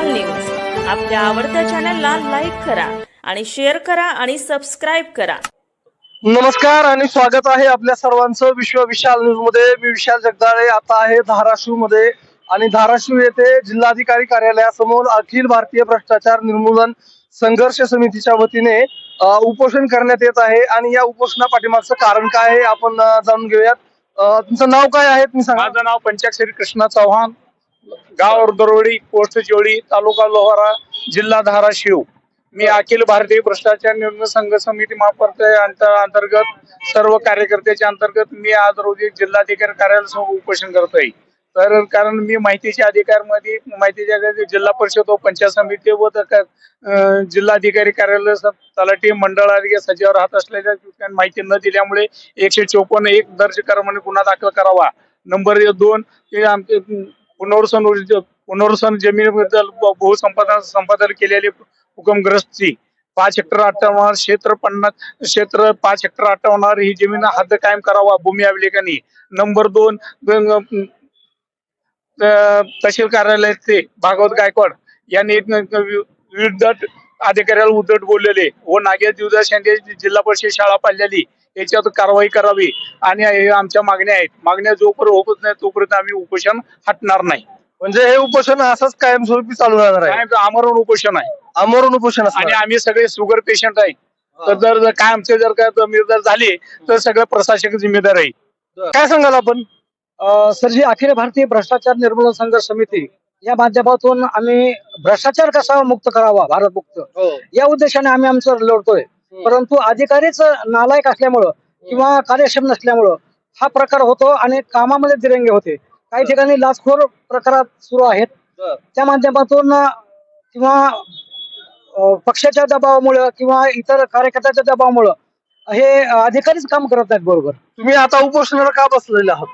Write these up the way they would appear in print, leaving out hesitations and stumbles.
विशाल news आपल्या आवडत्या चॅनलला लाईक करा आणि शेअर करा आणि सबस्क्राइब करा। नमस्कार आणि स्वागत आहे आपल्या सर्वांचं विश्व विशाल न्यूज मध्ये। मी विशाल जगदाळे आता आहे धाराशिव मध्ये आणि धाराशिव येथे जिल्हाधिकारी कार्यालयासमोर अखिल भारतीय भ्रष्टाचार निर्मूलन संघर्ष समितीच्या वतीने उपोषण करण्यात येत आहे आणि या उपोषणा पाठीमागचं कारण काय आहे आपण जाणून घेऊयात। तुमचं नाव काय आहे तुम्ही सांगा। माझं नाव पंचाक्षरी कृष्णा चव्हाण, गाव दरोडी, पोस्ट जोडी, तालुका लोहारा, जिल्हा धाराशिव। मी अखिल भारतीय भ्रष्टाचार निर्मूलन संघ समिती अंतर्गत सर्व कार्यकर्त्याच्या अंतर्गत मी आज रोजी जिल्हाधिकारी कार्यालयासमोर उपोषण करत आहे। तर कारण मी माहितीच्या अधिकारमध्ये माहितीच्या जिल्हा परिषद व पंचायत समिती व जिल्हाधिकारी कार्यालय तलाठी मंडळ सचिव राहत असल्याच्या माहिती न दिल्यामुळे 154(1) दर्ज करा म्हणून गुन्हा दाखल करावा। नंबर 2 ते आमचे पुनर्वसन जमिनीबद्दल संपादन केलेले हुकमग्रस्ती 5 हेक्टर 58 क्षेत्र 5 हेक्टर 58 ही जमीन हद्द कायम करावा भूमी अभिलेखाने। नंबर 2 तहसील कार्यालयाचे भागवत गायकवाड यांनी विविध अधिकाऱ्याला उद्धट बोललेले व नागेश दिवदास यांनी जिल्हा परिषद शाळा पाडलेली याच्यावर कारवाई करावी आणि आमच्या मागण्या आहेत। मागण्या जोपर्यंत होत नाही तोपर्यंत आम्ही उपोषण हटणार नाही। म्हणजे हे उपोषण असंच कायमस्वरूपी चालू राहणार आहे? आमरण उपोषण आहे। आमरण उपोषण आणि आम्ही सगळे शुगर पेशंट आहे, तर जर काय आमचे जर काय जर झाले तर सगळं प्रशासक जिम्मेदार आहे। काय सांगाल आपण? सर जी अखिल भारतीय भ्रष्टाचार निर्मूलन संघर्ष समिती या माध्यमातून आम्ही भ्रष्टाचार कसा मुक्त करावा, भारत मुक्त या उद्देशाने आम्ही आमचं लढतोय। परंतु अधिकारीच नालायक असल्यामुळं किंवा कार्यक्षम नसल्यामुळं हा प्रकार होतो आणि कामामध्ये दिरंगे होते। काही ठिकाणी लाचखोर प्रकारात सुरू आहेत, त्या माध्यमातून किंवा पक्षाच्या दबावामुळे किंवा इतर कार्यकर्त्याच्या दबावामुळे हे अधिकारीच काम करत नाहीत बरोबर। तुम्ही आता उपोषणाला का बसलेले आहात?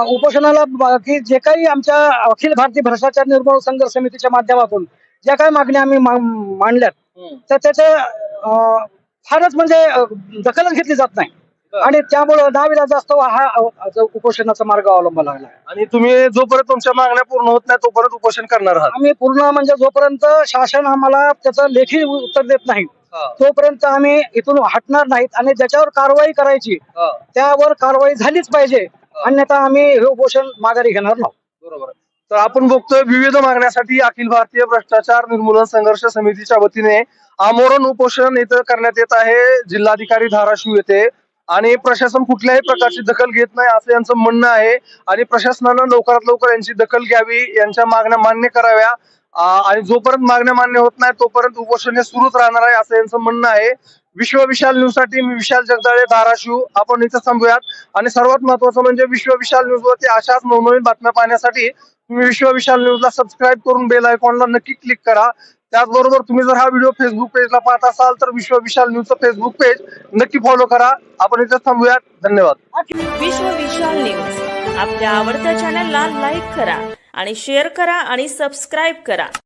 उपोषणाला की जे काही आमच्या अखिल भारतीय भ्रष्टाचार निर्मूलन संघर्ष समितीच्या माध्यमातून ज्या काही मागण्या आम्ही मांडल्यात तर त्याचे फारच म्हणजे दखलच घेतली जात नाही आणि त्यामुळे नाविलाज असतो हा उपोषणाचा मार्ग अवलंबला लागला। आणि तुम्ही जोपर्यंत तुमच्या मागण्या पूर्ण होत नाही तोपर्यंत उपोषण करणार आहात? आम्ही पूर्ण म्हणजे जोपर्यंत शासन आम्हाला त्याचं लेखी उत्तर देत नाही तोपर्यंत आम्ही इथून हटणार नाहीत आणि ज्याच्यावर कारवाई करायची त्यावर कारवाई झालीच पाहिजे, अन्यथा आम्ही हे उपोषण माघारी घेणार नाही। बरोबर। तर आपण बघतोय विविध मागण्यासाठी अखिल भारतीय भ्रष्टाचार निर्मूलन संघर्ष समितीच्या वतीने आमरण उपोषण इथं करण्यात येत आहे जिल्हाधिकारी धाराशिव येथे। आणि प्रशासन कुठल्याही प्रकारची दखल घेत नाही असं यांचं म्हणणं आहे आणि प्रशासनानं लवकरात लवकर यांची दखल घ्यावी, यांच्या मागण्या मान्य कराव्या आणि जोपर्यंत मागण्या मान्य होत नाही तोपर्यंत उपोषण हे सुरूच राहणार आहे असं यांचं म्हणणं आहे। विश्व विशाल न्यूज साठी मी विशाल जगदाळे, धाराशिव। आपण इथं थांबूयात आणि सर्वात महत्वाचं म्हणजे विश्व विशाल न्यूज वरती अशाच नवनवीन बातम्या पाहण्यासाठी तुम्ही विश्व विशाल न्यूजला सबस्क्राईब करून बेल आयकॉनला नक्की क्लिक करा। त्याचबरोबर तुम्ही जर हा व्हिडिओ फेसबुक पेजला पाहत असाल तर विश्व विशाल न्यूजचं फेसबुक पेज नक्की फॉलो करा। आपण इथं थांबूयात, धन्यवाद। विश्व विशाल न्यूज आपल्या आवडत्या चॅनलला लाईक करा आणि शेअर करा आणि सबस्क्राइब करा।